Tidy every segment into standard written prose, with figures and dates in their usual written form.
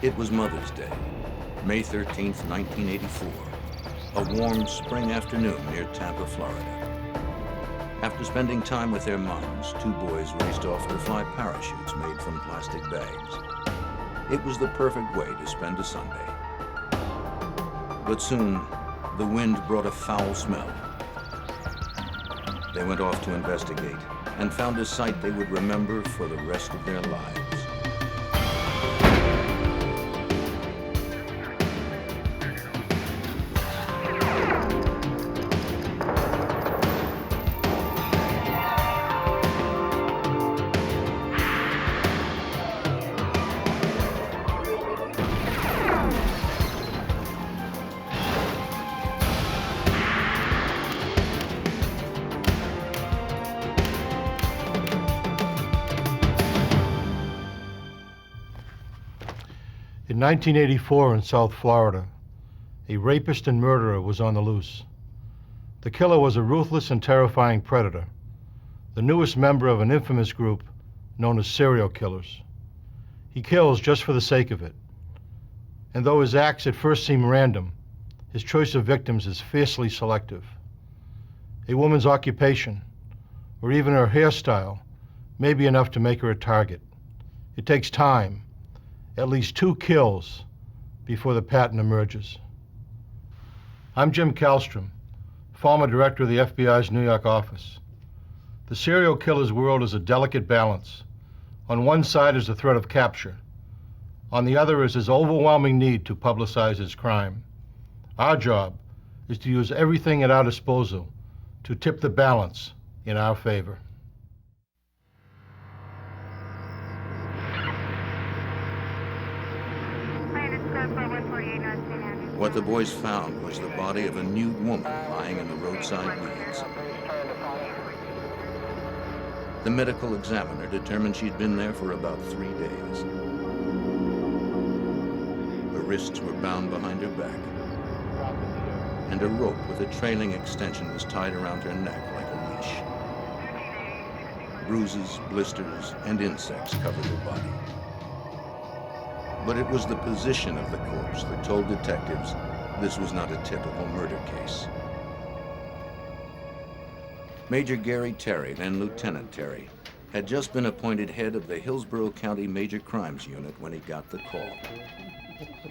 It was Mother's Day, May 13th, 1984, a warm spring afternoon near Tampa, Florida. After spending time with their moms, two boys raced off to fly parachutes made from plastic bags. It was the perfect way to spend a Sunday. But soon, the wind brought a foul smell. They went off to investigate and found a sight they would remember for the rest of their lives. In 1984 in South Florida, a rapist and murderer was on the loose. The killer was a ruthless and terrifying predator, the newest member of an infamous group known as serial killers. He kills just for the sake of it. And though his acts at first seem random, his choice of victims is fiercely selective. A woman's occupation, or even her hairstyle, may be enough to make her a target. It takes time, at least 2 kills, before the pattern emerges. I'm Jim Kallstrom, former director of the FBI's New York office. The serial killer's world is a delicate balance. On one side is the threat of capture. On the other is his overwhelming need to publicize his crime. Our job is to use everything at our disposal to tip the balance in our favor. What the boys found was the body of a nude woman lying in the roadside weeds. The medical examiner determined she'd been there for about 3 days. Her wrists were bound behind her back, and a rope with a trailing extension was tied around her neck like a leash. Bruises, blisters, and insects covered her body. But it was the position of the corpse that told detectives this was not a typical murder case. Major Gary Terry, then Lieutenant Terry, had just been appointed head of the Hillsborough County Major Crimes Unit when he got the call.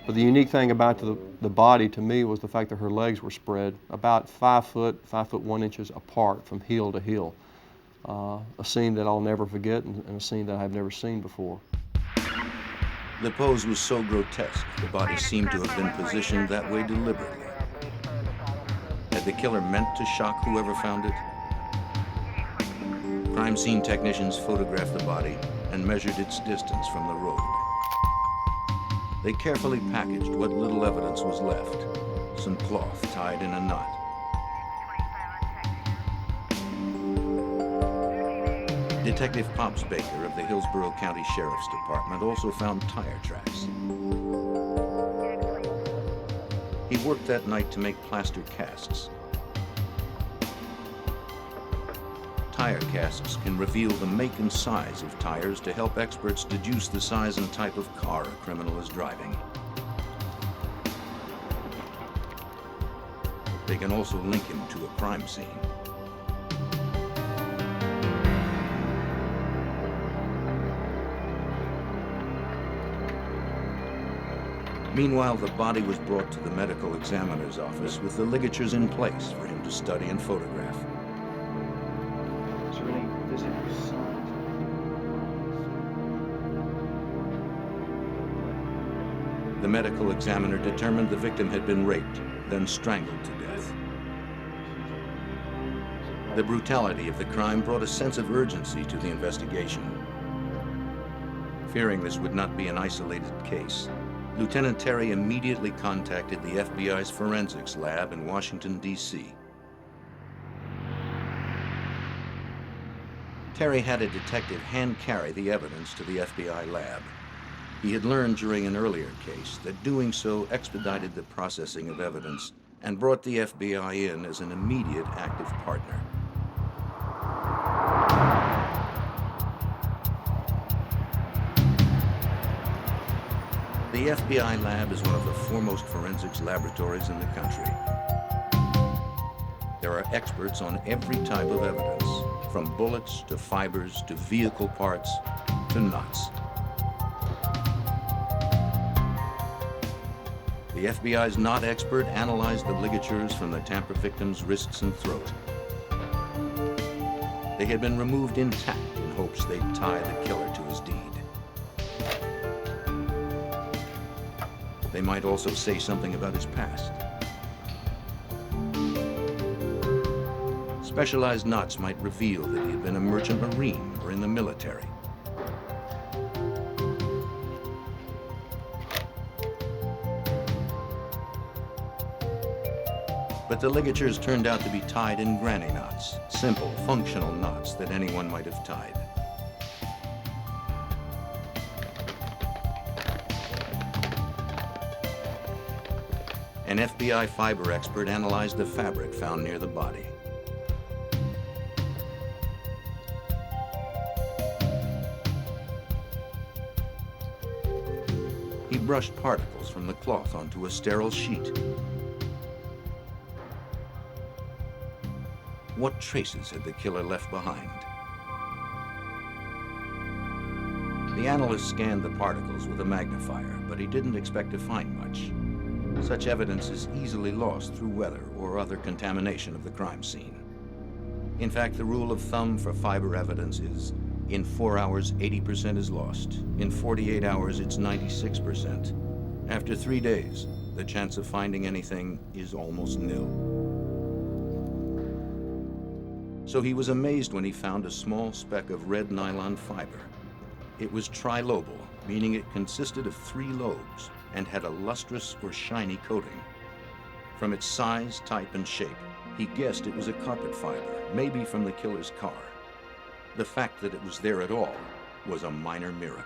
But the unique thing about the body to me was the fact that her legs were spread about 5 foot, 5 foot 1 inches apart from heel to heel. A scene that I'll never forget and a scene that I've never seen before. The pose was so grotesque, the body seemed to have been positioned that way deliberately. Had the killer meant to shock whoever found it? Crime scene technicians photographed the body and measured its distance from the road. They carefully packaged what little evidence was left, some cloth tied in a knot. Detective Pops Baker of the Hillsborough County Sheriff's Department also found tire tracks. He worked that night to make plaster casts. Tire casts can reveal the make and size of tires to help experts deduce the size and type of car a criminal is driving. They can also link him to a crime scene. Meanwhile, the body was brought to the medical examiner's office with the ligatures in place for him to study and photograph. The medical examiner determined the victim had been raped, then strangled to death. The brutality of the crime brought a sense of urgency to the investigation. Fearing this would not be an isolated case, Lieutenant Terry immediately contacted the FBI's forensics lab in Washington, D.C. Terry had a detective hand-carry the evidence to the FBI lab. He had learned during an earlier case that doing so expedited the processing of evidence and brought the FBI in as an immediate active partner. The The FBI lab is one of the foremost forensics laboratories in the country. There are experts on every type of evidence, from bullets to fibers to vehicle parts to nuts. The FBI's knot expert analyzed the ligatures from the Tampa victim's wrists and throat. They had been removed intact in hopes they'd tie the killer to his deed. They might also say something about his past. Specialized knots might reveal that he had been a merchant marine or in the military. But the ligatures turned out to be tied in granny knots, simple, functional knots that anyone might have tied. An FBI fiber expert analyzed the fabric found near the body. He brushed particles from the cloth onto a sterile sheet. What traces had the killer left behind? The analyst scanned the particles with a magnifier, but he didn't expect to find much. Such evidence is easily lost through weather or other contamination of the crime scene. In fact, the rule of thumb for fiber evidence is, in 4 hours, 80% is lost. In 48 hours, it's 96%. After 3 days, the chance of finding anything is almost nil. So he was amazed when he found a small speck of red nylon fiber. It was trilobal, meaning it consisted of 3 lobes and had a lustrous or shiny coating. From its size, type, and shape, he guessed it was a carpet fiber, maybe from the killer's car. The fact that it was there at all was a minor miracle.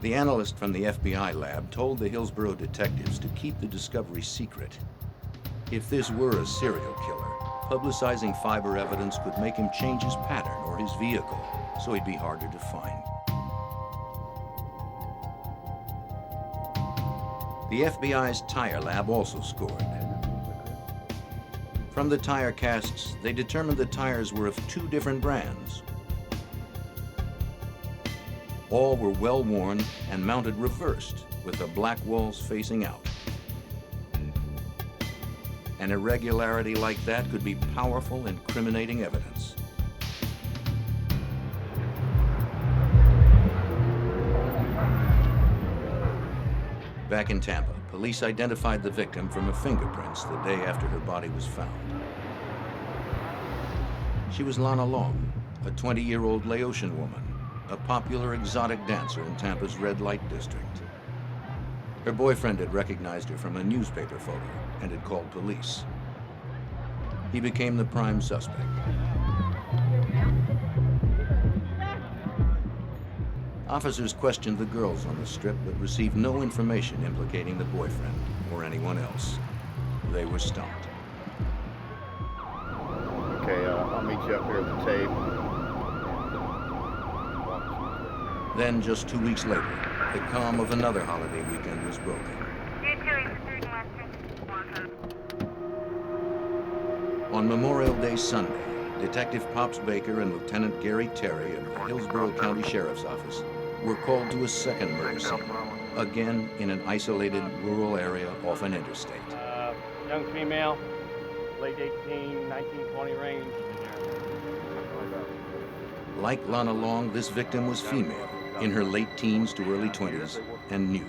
The analyst from the FBI lab told the Hillsborough detectives to keep the discovery secret. If this were a serial killer, publicizing fiber evidence could make him change his pattern or his vehicle, so he'd be harder to find. The FBI's tire lab also scored. From the tire casts, they determined the tires were of 2 different brands. All were well worn and mounted reversed, with the black walls facing out. An irregularity like that could be powerful, incriminating evidence. Back in Tampa, police identified the victim from her fingerprints the day after her body was found. She was Lana Long, a 20-year-old Laotian woman, a popular exotic dancer in Tampa's red light district. Her boyfriend had recognized her from a newspaper photo and had called police. He became the prime suspect. Officers questioned the girls on the strip but received no information implicating the boyfriend or anyone else. They were stumped. Okay, I'll meet you up here at the tape. Then, just 2 weeks later, the calm of another holiday weekend was broken. On Memorial Day Sunday, Detective Pops Baker and Lieutenant Gary Terry of the Hillsborough County Sheriff's Office were called to a second murder scene, again in an isolated rural area off an interstate. Young female, late 18, 19, 20 range. Like Lana Long, this victim was female, in her late teens to early 20s, and nude.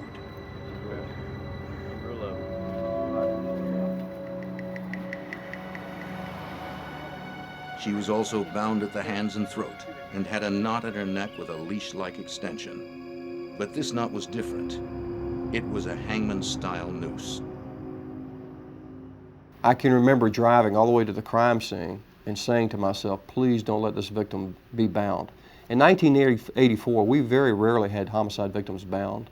She was also bound at the hands and throat and had a knot at her neck with a leash-like extension. But this knot was different. It was a hangman-style noose. I can remember driving all the way to the crime scene and saying to myself, please don't let this victim be bound. In 1984, we very rarely had homicide victims bound.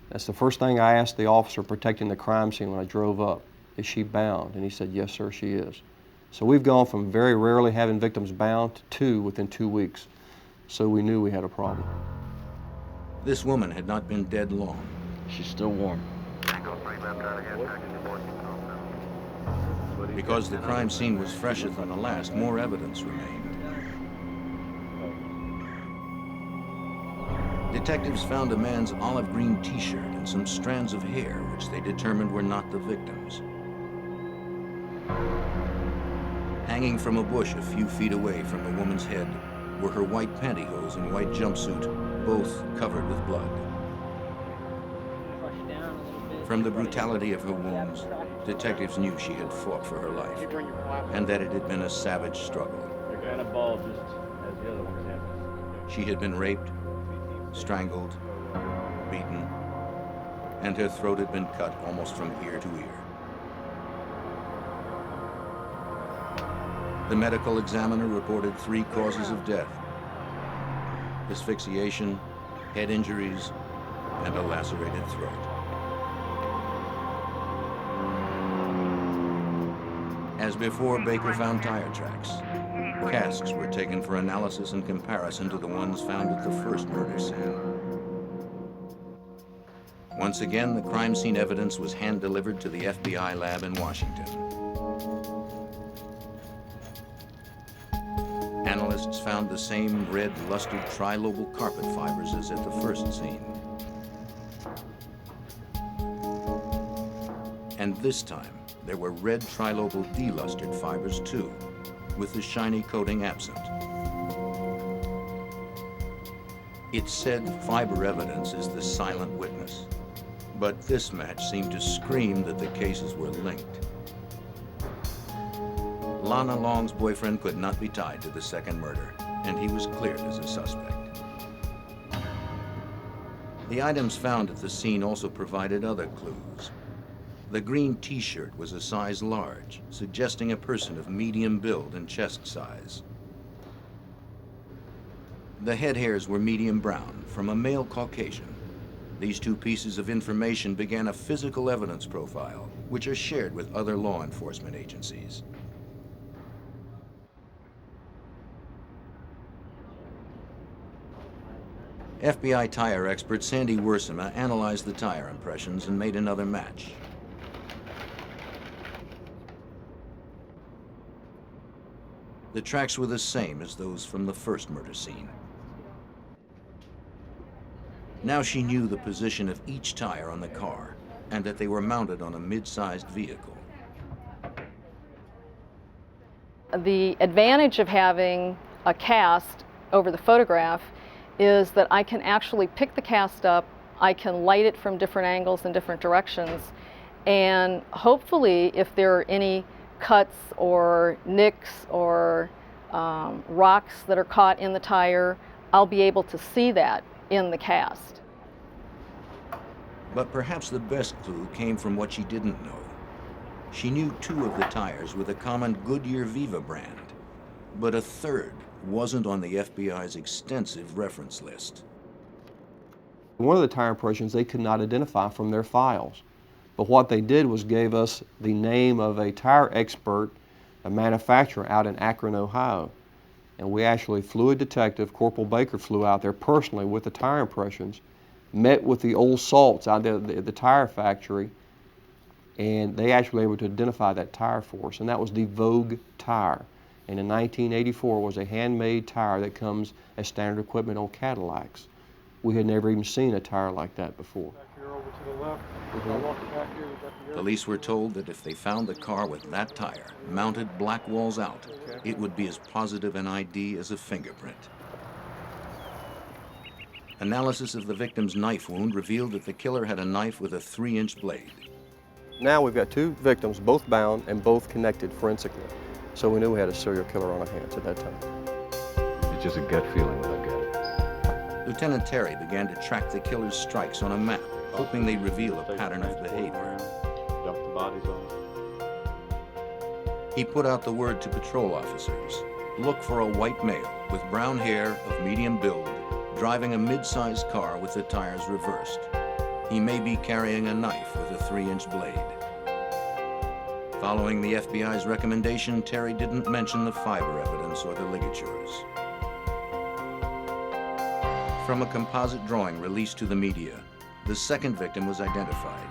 That's the first thing I asked the officer protecting the crime scene when I drove up. Is she bound? And he said, yes, sir, she is. So we've gone from very rarely having victims bound to 2 within 2 weeks. So we knew we had a problem. This woman had not been dead long. She's still warm. Because the crime scene was fresher than the last, more evidence remained. Detectives found a man's olive green t-shirt and some strands of hair, which they determined were not the victim's. Hanging from a bush a few feet away from the woman's head were her white pantyhose and white jumpsuit, both covered with blood. From the brutality of her wounds, detectives knew she had fought for her life, and that it had been a savage struggle. They're kind of bald, just as the other ones have. She had been raped, strangled, beaten, and her throat had been cut almost from ear to ear. The medical examiner reported 3 causes of death: asphyxiation, head injuries, and a lacerated throat. As before, Baker found tire tracks. Casks were taken for analysis in comparison to the ones found at the first murder scene. Once again, the crime scene evidence was hand-delivered to the FBI lab in Washington. Analysts found the same red, lustered trilobal carpet fibers as at the first scene. And this time, there were red trilobal delustered fibers too, with the shiny coating absent. It said fiber evidence is the silent witness, but this match seemed to scream that the cases were linked. Lana Long's boyfriend could not be tied to the second murder, and he was cleared as a suspect. The items found at the scene also provided other clues. The green t-shirt was a size large, suggesting a person of medium build and chest size. The head hairs were medium brown, from a male Caucasian. These 2 pieces of information began a physical evidence profile, which are shared with other law enforcement agencies. FBI tire expert Sandy Worsema analyzed the tire impressions and made another match. The tracks were the same as those from the first murder scene. Now she knew the position of each tire on the car and that they were mounted on a mid-sized vehicle. The advantage of having a cast over the photograph is that I can actually pick the cast up, I can light it from different angles and different directions, and hopefully if there are any cuts or nicks or rocks that are caught in the tire, I'll be able to see that in the cast. But perhaps the best clue came from what she didn't know. She knew 2 of the tires with a common Goodyear Viva brand, but a third wasn't on the FBI's extensive reference list. One of the tire impressions they could not identify from their files. But what they did was gave us the name of a tire expert, a manufacturer out in Akron, Ohio. And we actually flew a detective, Corporal Baker flew out there personally with the tire impressions, met with the old salts out there at the tire factory, and they actually were able to identify that tire for us, and that was the Vogue tire. And in 1984 was a handmade tire that comes as standard equipment on Cadillacs. We had never even seen a tire like that before. Back here over to the left. I'll walk it back here. Police were told that if they found the car with that tire, mounted black walls out, it would be as positive an ID as a fingerprint. Analysis of the victim's knife wound revealed that the killer had a knife with a 3-inch blade. Now we've got 2 victims, both bound and both connected forensically. So we knew we had a serial killer on our hands at that time. It's just a gut feeling that I got it. Lieutenant Terry began to track the killer's strikes on a map, hoping they'd reveal a pattern of behavior. Dump the bodies on. He put out the word to patrol officers. Look for a white male with brown hair of medium build, driving a mid-sized car with the tires reversed. He may be carrying a knife with a 3-inch blade. Following the FBI's recommendation, Terry didn't mention the fiber evidence or the ligatures. From a composite drawing released to the media, the second victim was identified.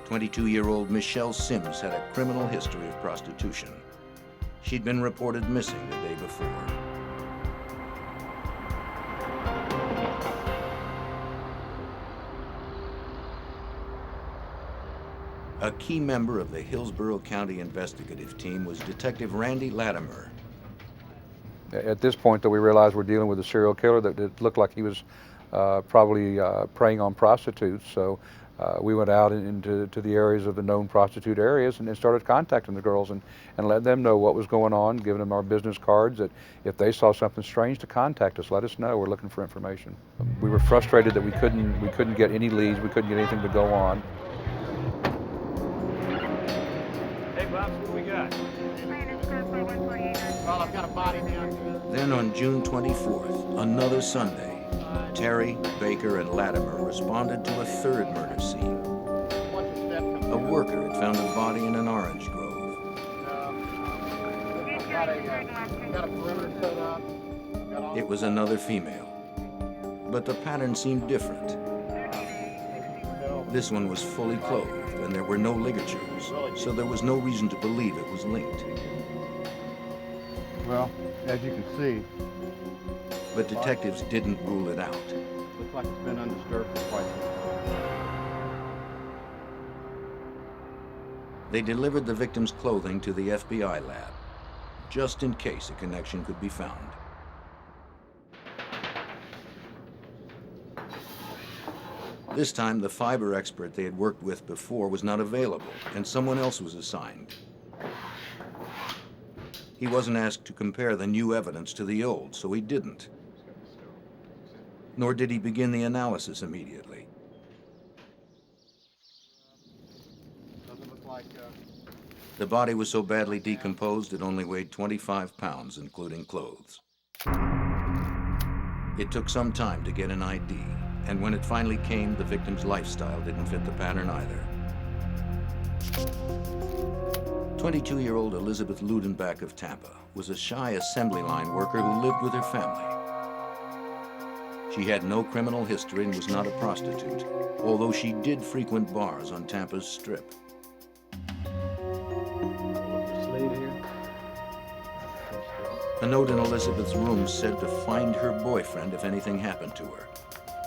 22-year-old Michelle Sims had a criminal history of prostitution. She'd been reported missing the day before. A key member of the Hillsborough County investigative team was Detective Randy Latimer. At this point, though, we realized we're dealing with a serial killer that it looked like he was probably preying on prostitutes. So we went out into the areas of the known prostitute areas and started contacting the girls and let them know what was going on, giving them our business cards that if they saw something strange to contact us, let us know. We're looking for information. We were frustrated that we couldn't get any leads, we couldn't get anything to go on. Hey, Bob, what do we got? Well, I've got a body down here. Then on June 24th, another Sunday, Terry, Baker, and Latimer responded to a third murder scene. A worker had found a body in an orange grove. Got a perimeter set up. It was another female, but the pattern seemed different. This one was fully clothed and there were no ligatures, so there was no reason to believe it was linked. Well, as you can see, But detectives didn't rule it out. looks like it's been undisturbed for quite some time. They delivered the victim's clothing to the F.B.I. lab, just in case a connection could be found. This time, the fiber expert they had worked with before was not available, and someone else was assigned. He wasn't asked to compare the new evidence to the old, so he didn't. Nor did he begin the analysis immediately. Doesn't look like, The body was so badly decomposed it only weighed 25 pounds, including clothes. It took some time to get an ID, and when it finally came, the victim's lifestyle didn't fit the pattern either. 22-year-old Elizabeth Ludenbach of Tampa was a shy assembly line worker who lived with her family. She had no criminal history and was not a prostitute, although she did frequent bars on Tampa's Strip. A note in Elizabeth's room said to find her boyfriend if anything happened to her.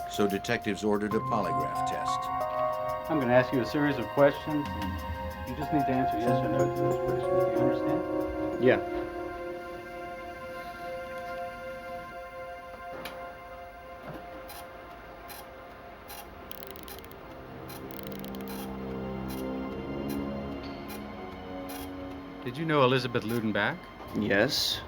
So detectives ordered a polygraph test. I'm going to ask you a series of questions, and you just need to answer yes or no to those questions. Do you understand? Yeah. Did you know Elizabeth Ludenbach? Yes.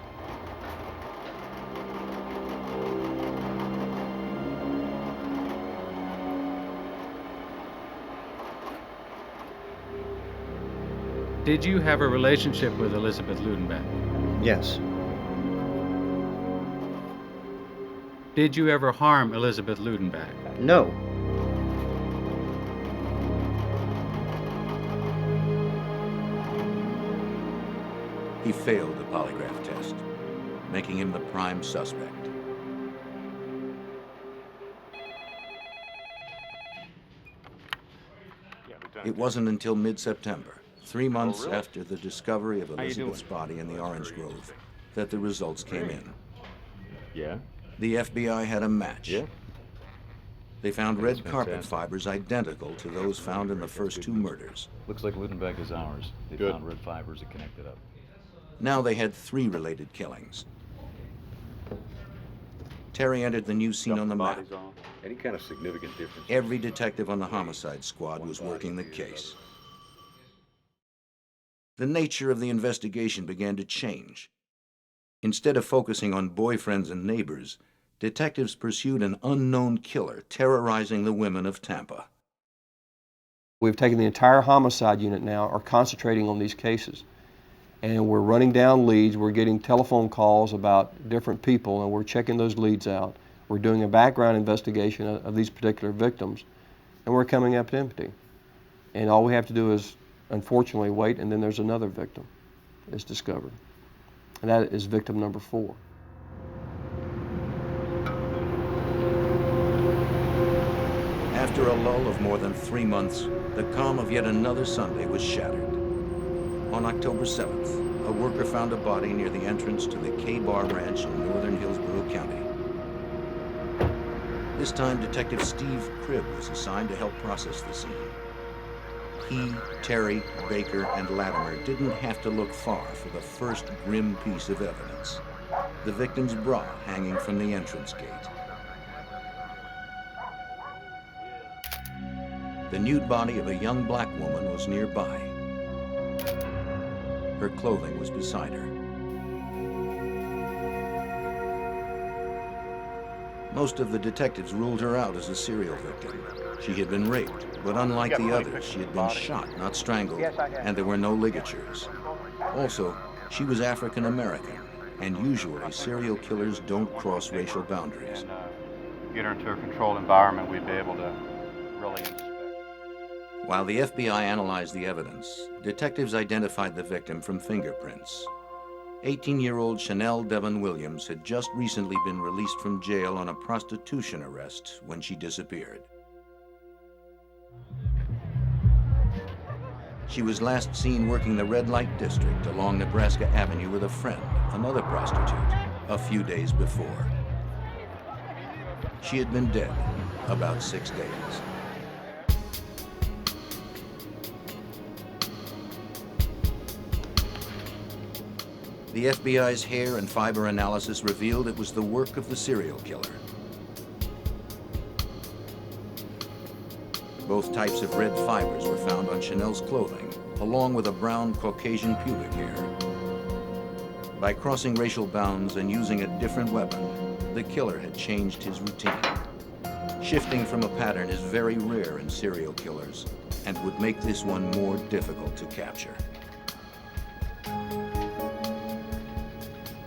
Did you have a relationship with Elizabeth Ludenbach? Yes. Did you ever harm Elizabeth Ludenbach? No. He failed the polygraph test, making him the prime suspect. It wasn't until mid-September, 3 months after the discovery of Elizabeth's body in the orange grove, that the results came in. Yeah? The FBI had a match. Yeah? They found red That's carpet fantastic. fibers identical to those found in the first two murders. Looks like Ludenbach is ours. They Good. found red fibers that connected up. Now they had 3 related killings. Terry entered the new scene on the map. Bodies on. Any kind of significant difference? Every detective on the homicide squad was working the case. The nature of the investigation began to change. Instead of focusing on boyfriends and neighbors, detectives pursued an unknown killer terrorizing the women of Tampa. We've taken the entire homicide unit now, are concentrating on these cases. And we're running down leads, we're getting telephone calls about different people, and we're checking those leads out. We're doing a background investigation of these particular victims, and we're coming up empty. And all we have to do is, unfortunately, wait, and then there's another victim is discovered. And that is victim number 4. After a lull of more than 3 months, the calm of yet another Sunday was shattered. On October 7th, a worker found a body near the entrance to the K-Bar Ranch in northern Hillsborough County. This time, Detective Steve Cribb was assigned to help process the scene. He, Terry, Baker, and Latimer didn't have to look far for the first grim piece of evidence: the victim's bra hanging from the entrance gate. The nude body of a young black woman was nearby. Her clothing was beside her. Most of the detectives ruled her out as a serial victim. She had been raped, but unlike the others, she had been shot, not strangled, and there were no ligatures. Also, she was African American, and usually serial killers don't cross racial boundaries. And get her into a controlled environment, we'd be able to really inspect. While the FBI analyzed the evidence, detectives identified the victim from fingerprints. 18-year-old Chanel Devon Williams had just recently been released from jail on a prostitution arrest when she disappeared. She was last seen working the red light district along Nebraska Avenue with a friend, another prostitute, a few days before. She had been dead about 6 days. The FBI's hair and fiber analysis revealed it was the work of the serial killer. Both types of red fibers were found on Chanel's clothing, along with a brown Caucasian pubic hair. By crossing racial bounds and using a different weapon, the killer had changed his routine. Shifting from a pattern is very rare in serial killers and would make this one more difficult to capture.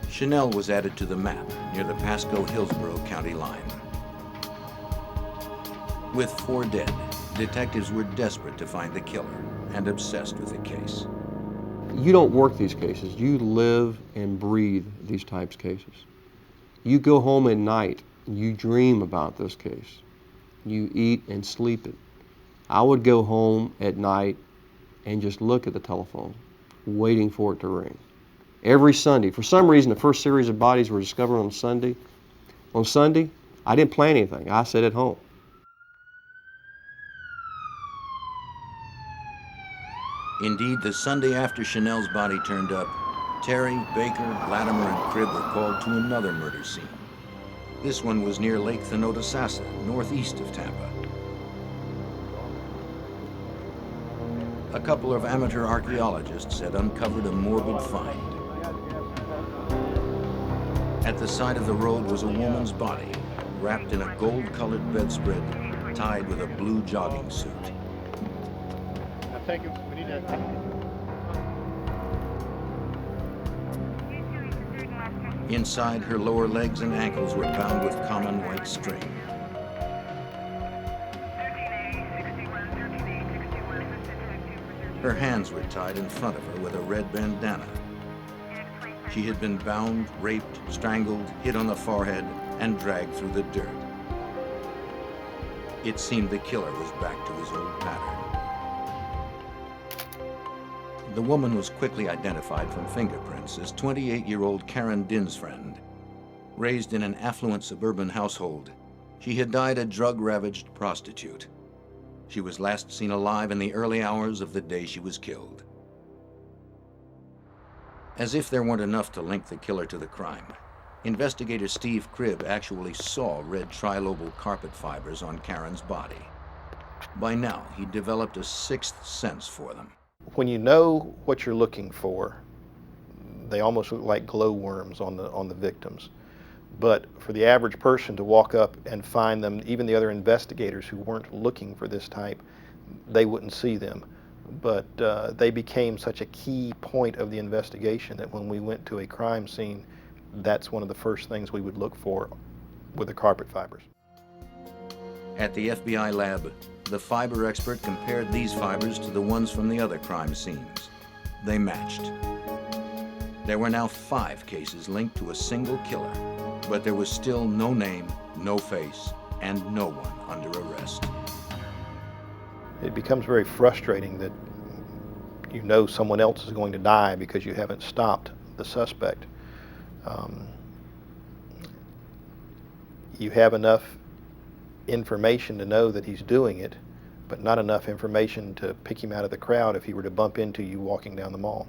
Chanel was added to the map near the Pasco-Hillsborough County line. With 4 dead, detectives were desperate to find the killer and obsessed with the case. You don't work these cases. You live and breathe these types of cases. You go home at night, you dream about this case. You eat and sleep it. I would go home at night and just look at the telephone, waiting for it to ring. Every Sunday. For some reason, the first series of bodies were discovered on Sunday. On Sunday, I didn't plan anything. I sat at home. Indeed, the Sunday after Chanel's body turned up, Terry, Baker, Latimer, and Cribb were called to another murder scene. This one was near Lake Thanodasassa, northeast of Tampa. A couple of amateur archaeologists had uncovered a morbid find. At the side of the road was a woman's body, wrapped in a gold-colored bedspread, tied with a blue jogging suit. Thank you. We need to... Inside, her lower legs and ankles were bound with common white string. Her hands were tied in front of her with a red bandana. She had been bound, raped, strangled, hit on the forehead, and dragged through the dirt. It seemed the killer was back to his old pattern. The woman was quickly identified from fingerprints as 28-year-old Karen Dinsfriend. Raised in an affluent suburban household, she had died a drug-ravaged prostitute. She was last seen alive in the early hours of the day she was killed. As if there weren't enough to link the killer to the crime, investigator Steve Cribb actually saw red trilobal carpet fibers on Karen's body. By now, he'd developed a sixth sense for them. When you know what you're looking for, they almost look like glowworms on the victims. But for the average person to walk up and find them, even the other investigators who weren't looking for this type, they wouldn't see them. But they became such a key point of the investigation that when we went to a crime scene, that's one of the first things we would look for with the carpet fibers. At the FBI lab, the fiber expert compared these fibers to the ones from the other crime scenes. They matched. There were now 5 cases linked to a single killer, but there was still no name, no face, and no one under arrest. it becomes very frustrating that you know someone else is going to die because you haven't stopped the suspect. You have enough information to know that he's doing it, but not enough information to pick him out of the crowd if he were to bump into you walking down the mall.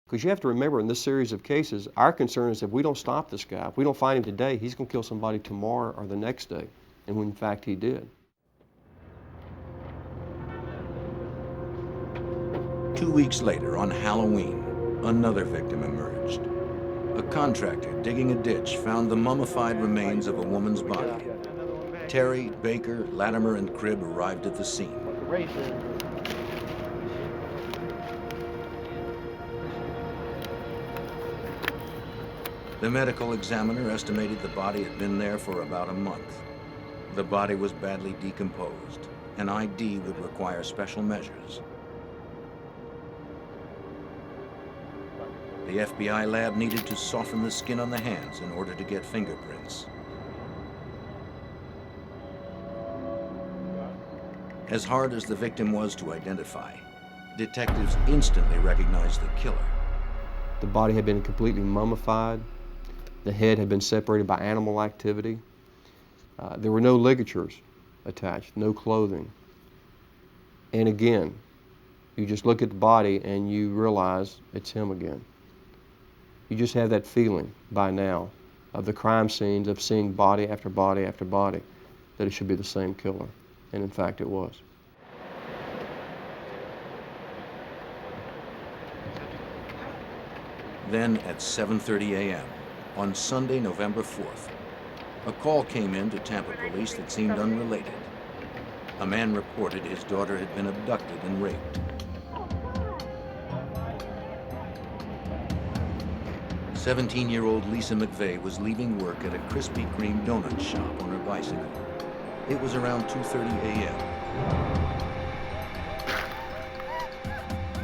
Because you have to remember, in this series of cases, our concern is if we don't stop this guy, if we don't find him today, he's going to kill somebody tomorrow or the next day. And when in fact he did. 2 weeks later, on Halloween, another victim emerged. A contractor digging a ditch found the mummified remains of a woman's body. Terry, Baker, Latimer, and Cribb arrived at the scene. The medical examiner estimated the body had been there for about a month. The body was badly decomposed. An ID would require special measures. The F.B.I. lab needed to soften the skin on the hands in order to get fingerprints. As hard as the victim was to identify, detectives instantly recognized the killer. The body had been completely mummified. The head had been separated by animal activity. There were no ligatures attached, no clothing. And again, you just look at the body and you realize it's him again. You just have that feeling by now of the crime scenes, of seeing body after body after body, that it should be the same killer. And in fact, it was. Then at 7:30 a.m., on Sunday, November 4th, a call came in to Tampa police that seemed unrelated. A man reported his daughter had been abducted and raped. 17-year-old Lisa McVeigh was leaving work at a Krispy Kreme donut shop on her bicycle. It was around 2:30 a.m.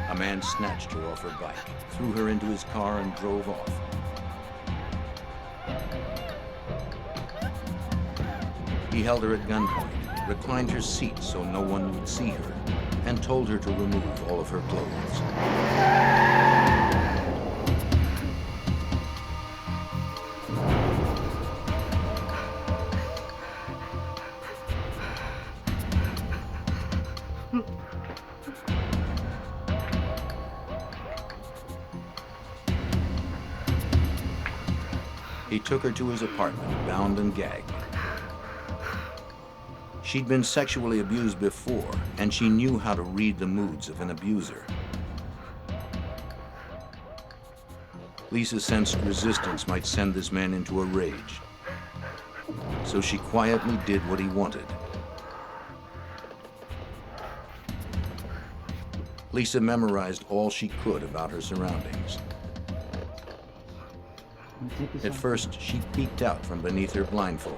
A man snatched her off her bike, threw her into his car, and drove off. He held her at gunpoint, reclined her seat so no one would see her, and told her to remove all of her clothes. He took her to his apartment, bound and gagged. She'd been sexually abused before, and she knew how to read the moods of an abuser. Lisa sensed resistance might send this man into a rage, so she quietly did what he wanted. Lisa memorized all she could about her surroundings. At first, she peeked out from beneath her blindfold.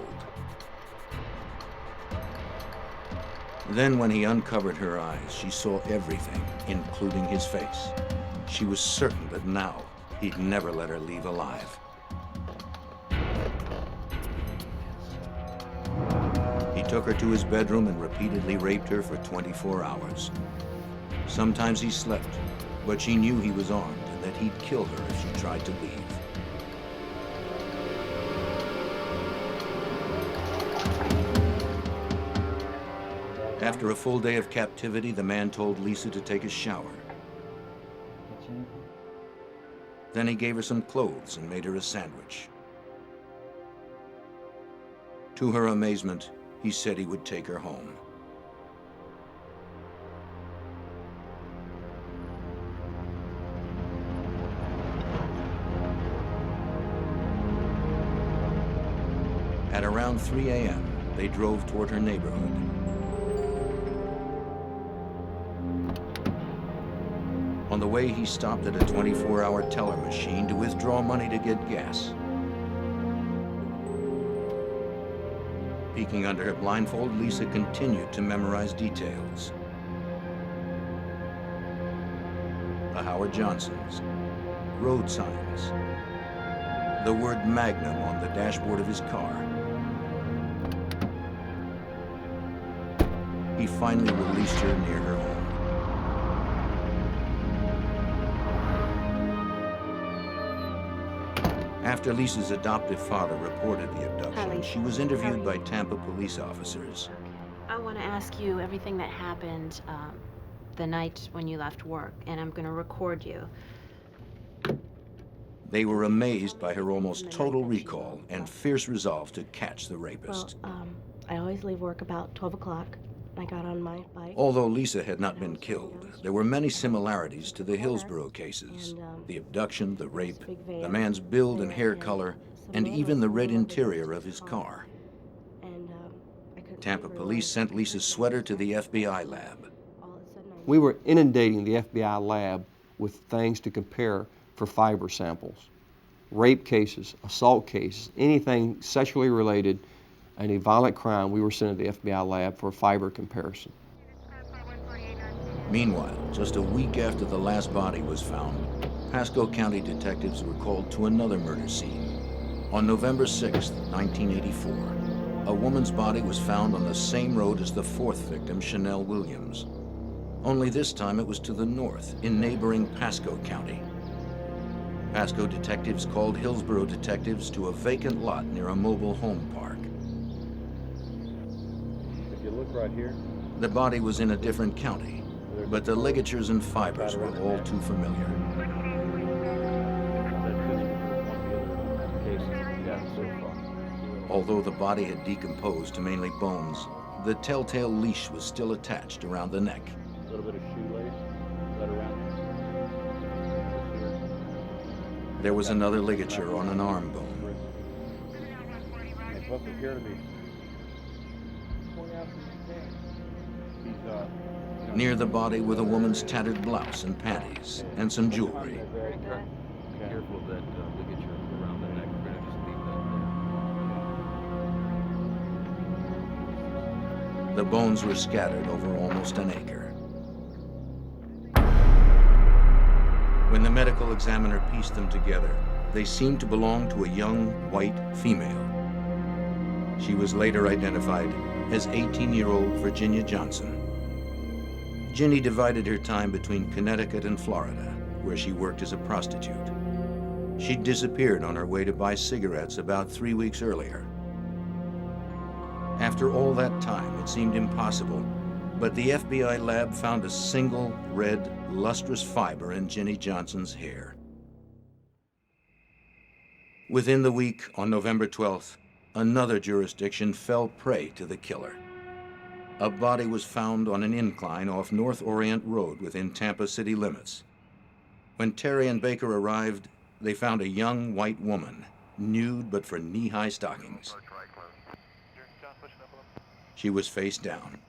Then, when he uncovered her eyes, she saw everything, including his face. She was certain that now he'd never let her leave alive. He took her to his bedroom and repeatedly raped her for 24 hours. Sometimes he slept, but she knew he was armed and that he'd kill her if she tried to leave. After a full day of captivity, the man told Lisa to take a shower. Then he gave her some clothes and made her a sandwich. To her amazement, he said he would take her home. At around 3 a.m., they drove toward her neighborhood. On the way, he stopped at a 24-hour teller machine to withdraw money to get gas. Peeking under her blindfold, Lisa continued to memorize details. The Howard Johnsons, road signs, the word Magnum on the dashboard of his car. he finally released her near her home. After Lisa's adoptive father reported the abduction, she was interviewed by Tampa police officers. I want to ask you everything that happened the night when you left work, and I'm going to record you. They were amazed by her almost total recall and fierce resolve to catch the rapist. Well, I always leave work about 12 o'clock. I got on my bike. Although Lisa had not been killed, there were many similarities to the Hillsborough cases. The abduction, the rape, the man's build and hair color, and even the red interior of his car. Tampa police sent Lisa's sweater to the F.B.I. lab. We were inundating the F.B.I. lab with things to compare for fiber samples. Rape cases, assault cases, anything sexually related, any violent crime, we were sending to the F.B.I. lab for a fiber comparison. Meanwhile, just a week after the last body was found, Pasco County detectives were called to another murder scene. On November 6, 1984, a woman's body was found on the same road as the fourth victim, Chanel Williams. Only this time it was to the north, in neighboring Pasco County. Pasco detectives called Hillsborough detectives to a vacant lot near a mobile home park. If you look right here, The body was in a different county, but the ligatures and fibers were all too familiar. Although the body had decomposed to mainly bones, the telltale leash was still attached around the neck. a little bit of shoelace right around here. There was another ligature on an arm bone. It's supposed to appear to be Near the body were the woman's tattered blouse and panties, and some jewelry. Careful of that ligature around the neck. We're going to just leave that there. The bones were scattered over almost an acre. When the medical examiner pieced them together, they seemed to belong to a young, white female. She was later identified as 18-year-old Virginia Johnson. Ginny divided her time between Connecticut and Florida, where she worked as a prostitute. She'd disappeared on her way to buy cigarettes about 3 weeks earlier. After all that time, it seemed impossible, but the FBI lab found a single red, lustrous fiber in Ginny Johnson's hair. Within the week, on November 12th, another jurisdiction fell prey to the killer. A body was found on an incline off North Orient Road within Tampa city limits. When Terry and Baker arrived, they found a young white woman, nude but for knee-high stockings. She was face down.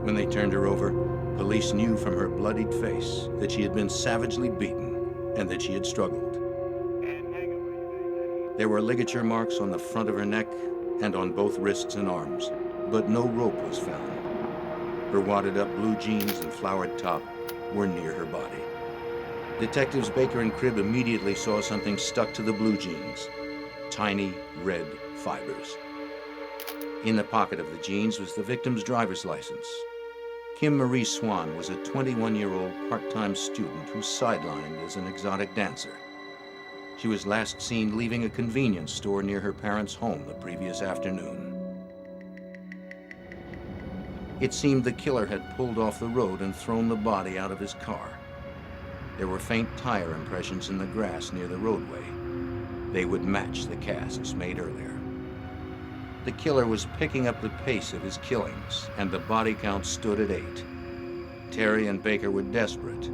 When they turned her over, police knew from her bloodied face that she had been savagely beaten and that she had struggled. There were ligature marks on the front of her neck and on both wrists and arms, but no rope was found. Her wadded-up blue jeans and flowered top were near her body. Detectives Baker and Cribb immediately saw something stuck to the blue jeans, tiny red fibers. In the pocket of the jeans was the victim's driver's license. Kim Marie Swan was a 21-year-old part-time student who sidelined as an exotic dancer. She was last seen leaving a convenience store near her parents' home the previous afternoon. It seemed the killer had pulled off the road and thrown the body out of his car. There were faint tire impressions in the grass near the roadway. They would match the casts made earlier. The killer was picking up the pace of his killings, and the body count stood at 8. Terry and Baker were desperate.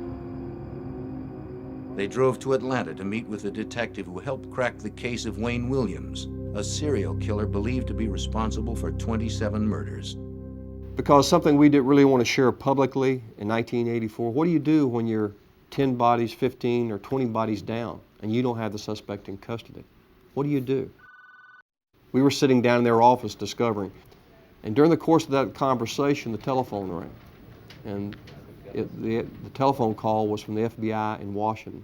They drove to Atlanta to meet with a detective who helped crack the case of Wayne Williams, a serial killer believed to be responsible for 27 murders. Because something we didn't really want to share publicly in 1984, what do you do when you're 10 bodies, 15, or 20 bodies down and you don't have the suspect in custody? What do you do? We were sitting down in their office discovering, and during the course of that conversation, the telephone rang. And the telephone call was from the FBI in Washington.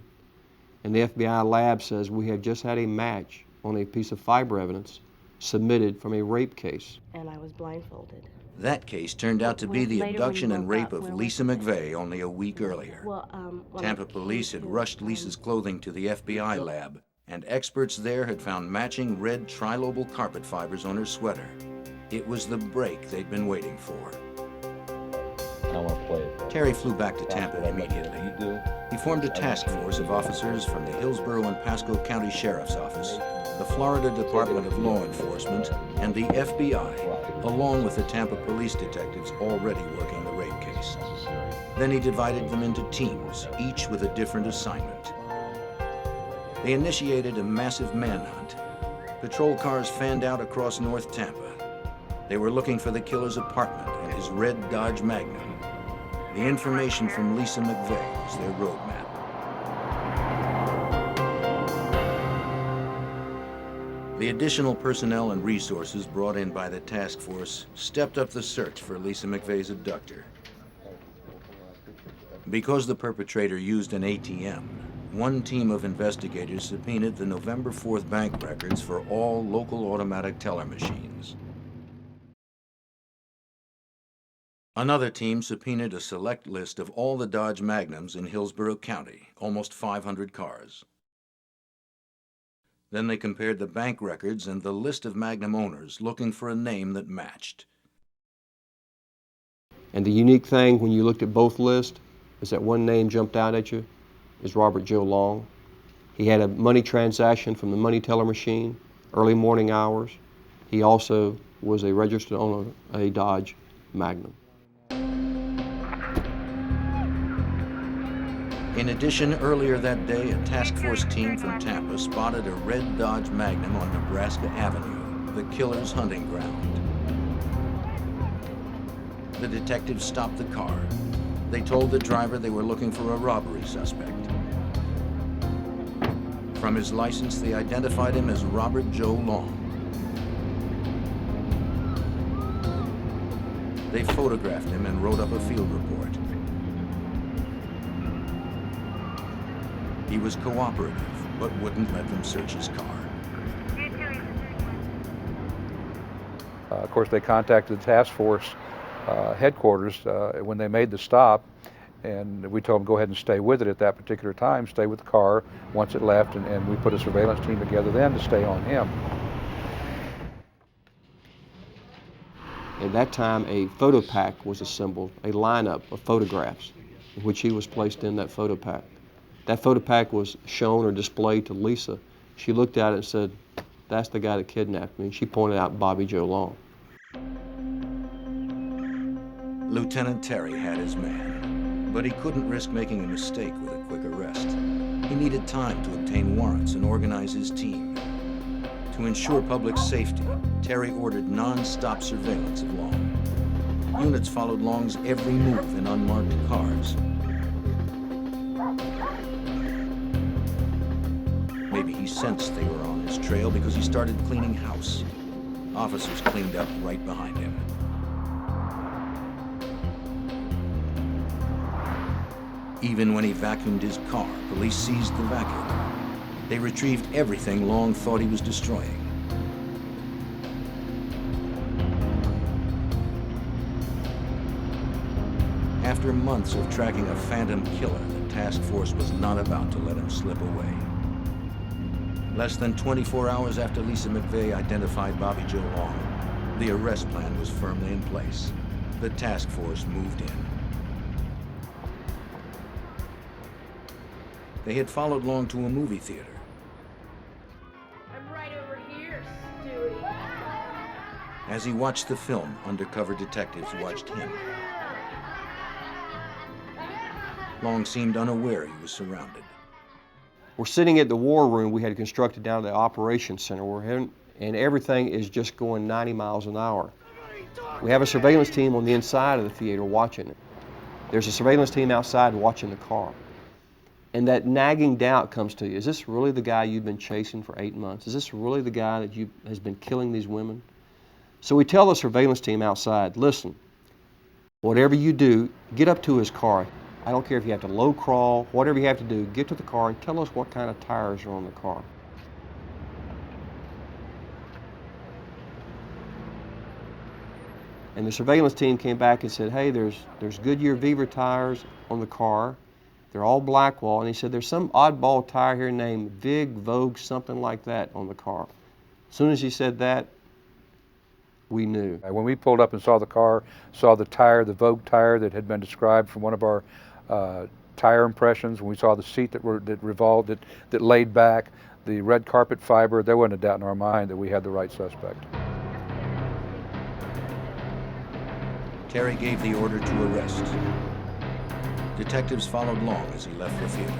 And the FBI lab says, we have just had a match on a piece of fiber evidence submitted from a rape case. And I was blindfolded. That case turned out to be the Later when abduction you and woke rape up, of where Lisa was it? McVeigh only a week earlier. Well, when Tampa I came police had to, rushed Lisa's clothing to the F.B.I. lab, and experts there had found matching red trilobal carpet fibers on her sweater. It was the break they'd been waiting for. I want to play it. Terry flew back to Tampa immediately. He formed a task force of officers from the Hillsborough and Pasco County Sheriff's Office, the Florida Department of Law Enforcement, and the F.B.I., along with the Tampa police detectives already working the rape case. Then he divided them into teams, each with a different assignment. They initiated a massive manhunt. Patrol cars fanned out across North Tampa. They were looking for the killer's apartment and his red Dodge Magnum. The information from Lisa McVeigh was their roadmap. The additional personnel and resources brought in by the task force stepped up the search for Lisa McVeigh's abductor. Because the perpetrator used an ATM, one team of investigators subpoenaed the November 4th bank records for all local automatic teller machines. Another team subpoenaed a select list of all the Dodge Magnums in Hillsborough County, almost 500 cars. Then they compared the bank records and the list of Magnum owners, looking for a name that matched. And the unique thing when you looked at both lists is that one name jumped out at you is Robert Joe Long. He had a money transaction from the money teller machine, early morning hours. He also was a registered owner of a Dodge Magnum. In addition, earlier that day, a task force team from Tampa spotted a red Dodge Magnum on Nebraska Avenue, the killer's hunting ground. The detectives stopped the car. They told the driver they were looking for a robbery suspect. From his license, they identified him as Robert Joe Long. They photographed him and wrote up a field report. He was cooperative, but wouldn't let them search his car. Of course, they contacted the task force headquarters when they made the stop, and we told them go ahead and stay with it at that particular time, stay with the car once it left, and we put a surveillance team together then to stay on him. At that time, a photo pack was assembled, a lineup of photographs, in which he was placed in that photo pack. That photo pack was shown or displayed to Lisa. She looked at it and said, "That's the guy that kidnapped me." She pointed out Bobby Joe Long. Lieutenant Terry had his man, but he couldn't risk making a mistake with a quick arrest. He needed time to obtain warrants and organize his team. To ensure public safety, Terry ordered non-stop surveillance of Long. Units followed Long's every move in unmarked cars. Maybe he sensed they were on his trail because he started cleaning house. Officers cleaned up right behind him. Even when he vacuumed his car, police seized the vacuum. They retrieved everything Long thought he was destroying. After months of tracking a phantom killer, the task force was not about to let him slip away. Less than 24 hours after Lisa McVeigh identified Bobby Joe Long, the arrest plan was firmly in place. The task force moved in. They had followed Long to a movie theater. I'm right over here, Stewie. As he watched the film, undercover detectives watched him. Long seemed unaware he was surrounded. We're sitting at the war room we had constructed down at the operations center. We're heading, and everything is just going 90 miles an hour. We have a surveillance team on the inside of the theater watching it. There's a surveillance team outside watching the car. And that nagging doubt comes to you. Is this really the guy you've been chasing for 8 months? Is this really the guy that has been killing these women? So we tell the surveillance team outside, listen, whatever you do, get up to his car. I don't care if you have to low crawl, whatever you have to do, get to the car and tell us what kind of tires are on the car. And the surveillance team came back and said, hey, there's Goodyear Viva tires on the car. They're all Blackwall. And he said, there's some oddball tire here named Vig, Vogue, something like that on the car. As soon as he said that, we knew. When we pulled up and saw the car, saw the tire, the Vogue tire that had been described from one of our tire impressions, when we saw the seat that revolved, that laid back, the red carpet fiber, there wasn't a doubt in our mind that we had the right suspect. Terry gave the order to arrest. Detectives followed Long as he left the theater.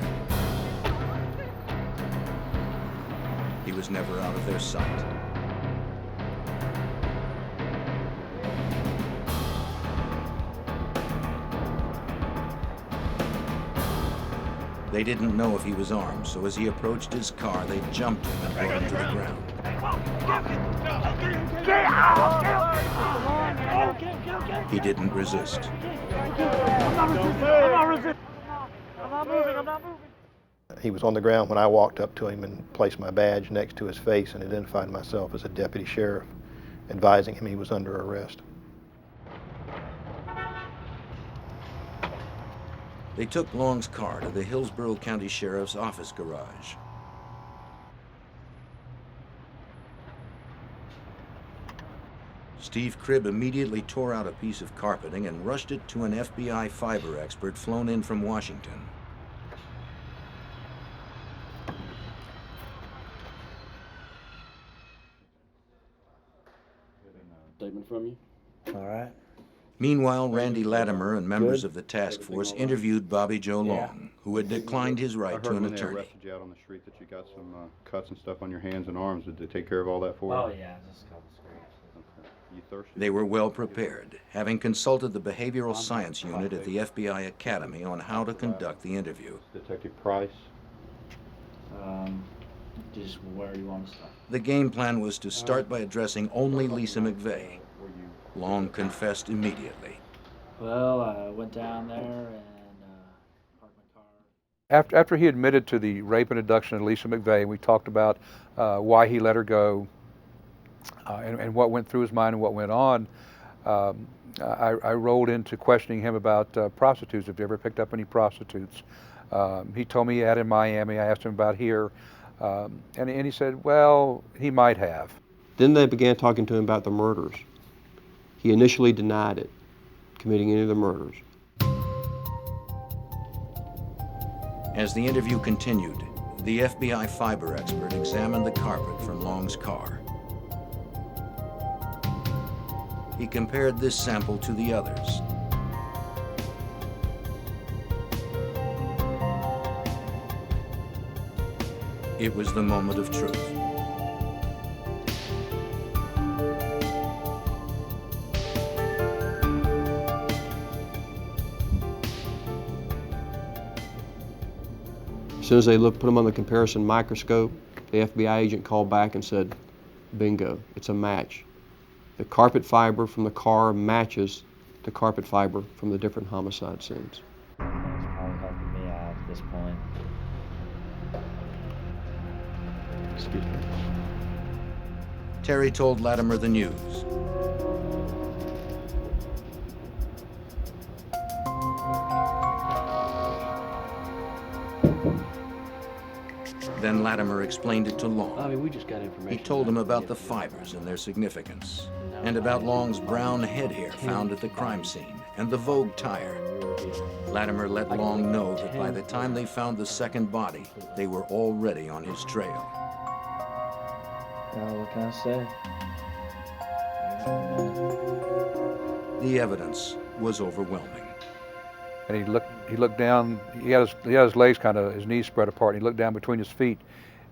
He was never out of their sight. They didn't know if he was armed, so as he approached his car, they jumped him and brought him to the ground. He didn't resist. He was on the ground when I walked up to him and placed my badge next to his face and identified myself as a deputy sheriff, advising him he was under arrest. They took Long's car to the Hillsborough County Sheriff's office garage. Steve Cribb immediately tore out a piece of carpeting and rushed it to an FBI fiber expert flown in from Washington. Statement from you? All right. Meanwhile, Randy Latimer and members of the task force interviewed Bobby Joe Long, who had declined his right to an attorney. I heard when they arrested you out on the street that you got some cuts and stuff on your hands and arms. Did they take care of all that for you? Oh yeah, just a couple scrapes. Okay. You thirsty? They were well prepared, having consulted the behavioral science unit at the FBI Academy on how to conduct the interview. Detective Price? Just where do you want to start? The game plan was to start by addressing only Lisa McVeigh. Long confessed immediately. Well, I went down there and parked my car. After he admitted to the rape and abduction of Lisa McVeigh, we talked about why he let her go and what went through his mind and what went on. I rolled into questioning him about prostitutes. Have you ever picked up any prostitutes? He told me he had in Miami. I asked him about here. And he said, well, he might have. Then they began talking to him about the murders. He initially denied it, committing any of the murders. As the interview continued, the FBI fiber expert examined the carpet from Long's car. He compared this sample to the others. It was the moment of truth. As soon as they put them on the comparison microscope, the FBI agent called back and said, bingo, it's a match. The carpet fiber from the car matches the carpet fiber from the different homicide scenes. It's probably helping me out at this point. Excuse me. Terry told Latimer the news. Then Latimer explained it to Long. We just got information. He told him about the fibers and their significance, and about Long's brown head hair found at the crime scene, and the Vogue tire. Latimer let Long know that by the time they found the second body, they were already on his trail. What can I say? The evidence was overwhelming. And he looked down, he had his legs kind of, his knees spread apart, and he looked down between his feet,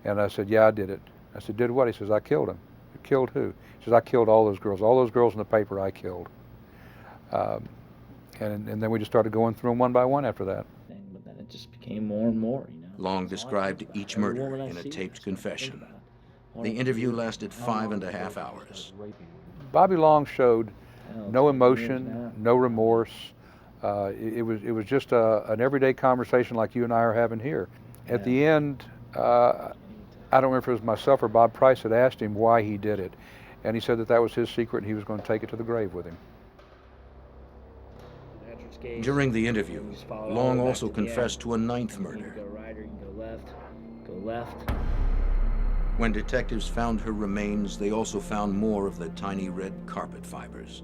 and I said, yeah, I did it. I said, did what? He says, I killed him. You killed who? He says, I killed all those girls in the paper I killed. And then we just started going through them one by one after that. But then it just became more and more, you know. Long described each murder in a taped confession. The interview lasted 5.5 hours. Bobby Long showed no emotion, no remorse. It was just an everyday conversation like you and I are having here. At the end, I don't remember if it was myself or Bob Price that asked him why he did it. And he said that was his secret and he was going to take it to the grave with him. case. During the interview, Just follow all Long the way back also to the end. confessed to a ninth You murder. can go right or you can go left. Go left. When detectives found her remains, they also found more of the tiny red carpet fibers.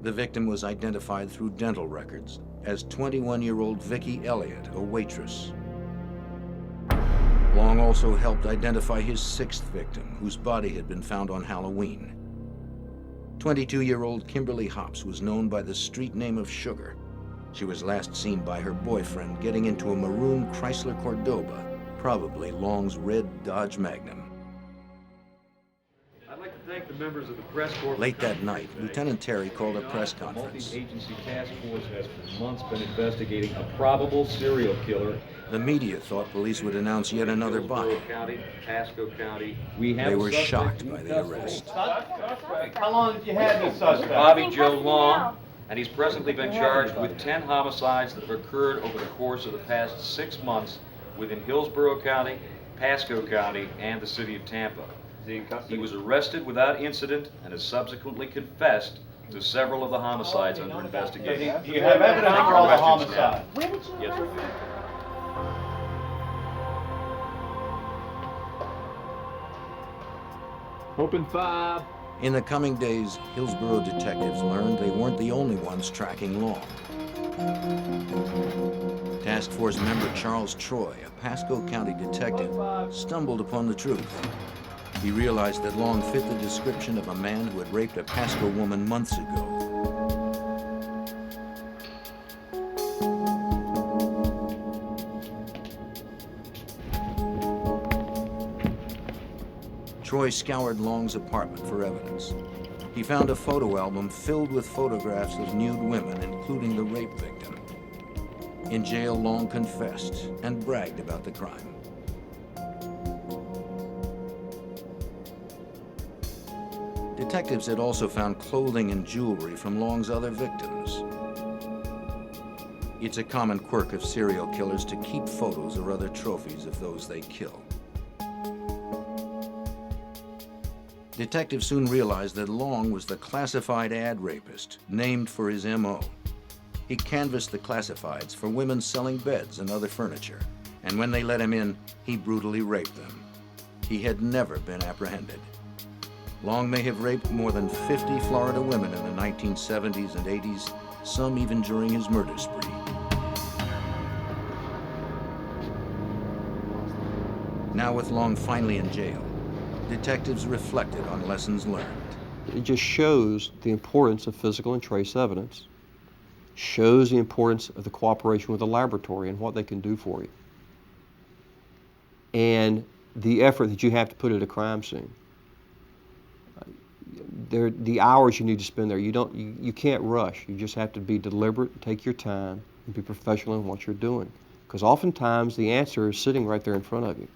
The victim was identified through dental records as 21-year-old Vicki Elliott, a waitress. Long also helped identify his sixth victim, whose body had been found on Halloween. 22-year-old Kimberly Hops was known by the street name of Sugar. She was last seen by her boyfriend getting into a maroon Chrysler Cordoba, probably Long's red Dodge Magnum. I'd like to thank the members of the press corps. Late that night, Lieutenant Terry called a press conference. The multi-agency task force has for months been investigating a probable serial killer. The media thought police would announce yet another body. County, Pasco County. They were shocked by the arrest. How long have you had this suspect? Bobby Joe Long, and he's presently been charged with 10 homicides that have occurred over the course of the past 6 months within Hillsborough County, Pasco County, and the city of Tampa. He was arrested without incident and has subsequently confessed to several of the homicides under investigation. Do you have evidence for all the homicides? Where did you Yes, arrest sir. him? Open 5. In the coming days, Hillsborough detectives learned they weren't the only ones tracking Long. Task Force member Charles Troy, a Pasco County detective, stumbled upon the truth. He realized that Long fit the description of a man who had raped a Pasco woman months ago. Troy scoured Long's apartment for evidence. He found a photo album filled with photographs of nude women, including the rape victim. In jail, Long confessed and bragged about the crime. Detectives had also found clothing and jewelry from Long's other victims. It's a common quirk of serial killers to keep photos or other trophies of those they kill. Detectives soon realized that Long was the classified ad rapist, named for his M.O. He canvassed the classifieds for women selling beds and other furniture, and when they let him in, he brutally raped them. He had never been apprehended. Long may have raped more than 50 Florida women in the 1970s and 80s, some even during his murder spree. Now with Long finally in jail, detectives reflected on lessons learned. It just shows the importance of physical and trace evidence, shows the importance of the cooperation with the laboratory and what they can do for you, and the effort that you have to put at a crime scene. The hours you need to spend there, you can't rush. You just have to be deliberate, take your time, and be professional in what you're doing. Because oftentimes the answer is sitting right there in front of you.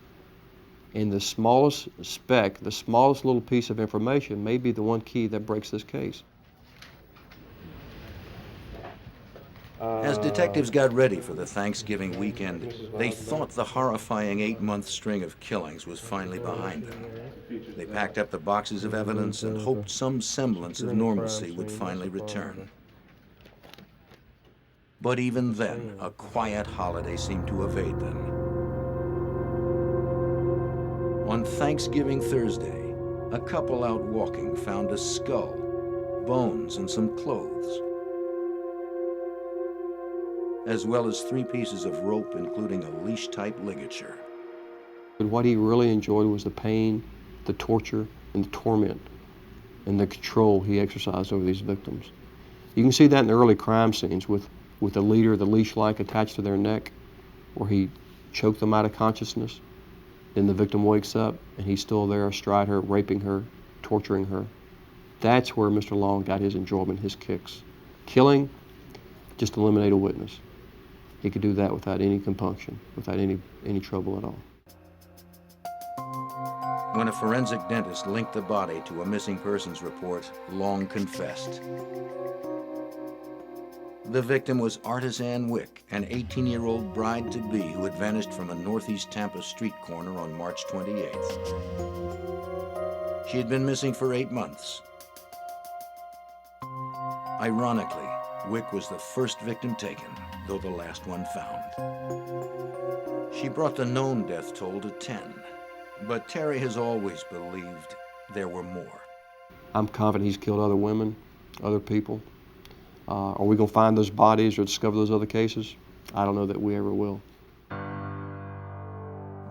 And the smallest speck, the smallest little piece of information may be the one key that breaks this case. As detectives got ready for the Thanksgiving weekend, they thought the horrifying 8-month string of killings was finally behind them. They packed up the boxes of evidence and hoped some semblance of normalcy would finally return. But even then, a quiet holiday seemed to evade them. On Thanksgiving Thursday, a couple out walking found a skull, bones, and some clothes, as well as 3 pieces of rope, including a leash-type ligature. But what he really enjoyed was the pain, the torture, and the torment, and the control he exercised over these victims. You can see that in the early crime scenes with the leader, the leash-like attached to their neck, where he choked them out of consciousness. Then the victim wakes up, and he's still there astride her, raping her, torturing her. That's where Mr. Long got his enjoyment, his kicks. Killing, just eliminate a witness. He could do that without any compunction, without any trouble at all. When a forensic dentist linked the body to a missing persons report, Long confessed. The victim was Artisan Wick, an 18-year-old bride-to-be who had vanished from a northeast Tampa street corner on March 28th. She had been missing for 8 months. Ironically, Wick was the first victim taken, though the last one found. She brought the known death toll to 10, but Terry has always believed there were more. I'm confident he's killed other women, other people. Are we going to find those bodies or discover those other cases? I don't know that we ever will.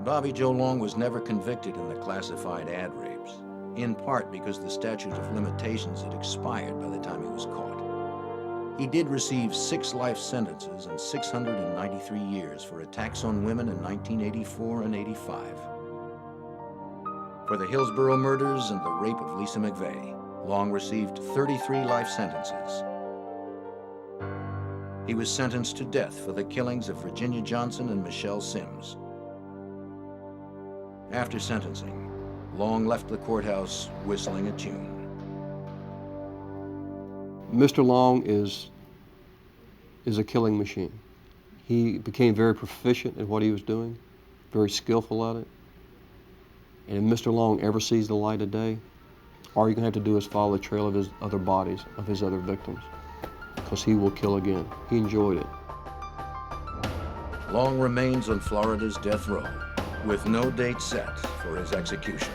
Bobby Joe Long was never convicted in the classified ad rapes, in part because the statute of limitations had expired by the time he was caught. He did receive 6 life sentences and 693 years for attacks on women in 1984 and 85. For the Hillsborough murders and the rape of Lisa McVeigh, Long received 33 life sentences. He was sentenced to death for the killings of Virginia Johnson and Michelle Sims. After sentencing, Long left the courthouse whistling a tune. Mr. Long is a killing machine. He became very proficient at what he was doing, very skillful at it. And if Mr. Long ever sees the light of day, all you're going to have to do is follow the trail of his other bodies, of his other victims, because he will kill again. He enjoyed it. Long remains on Florida's death row, with no date set for his execution.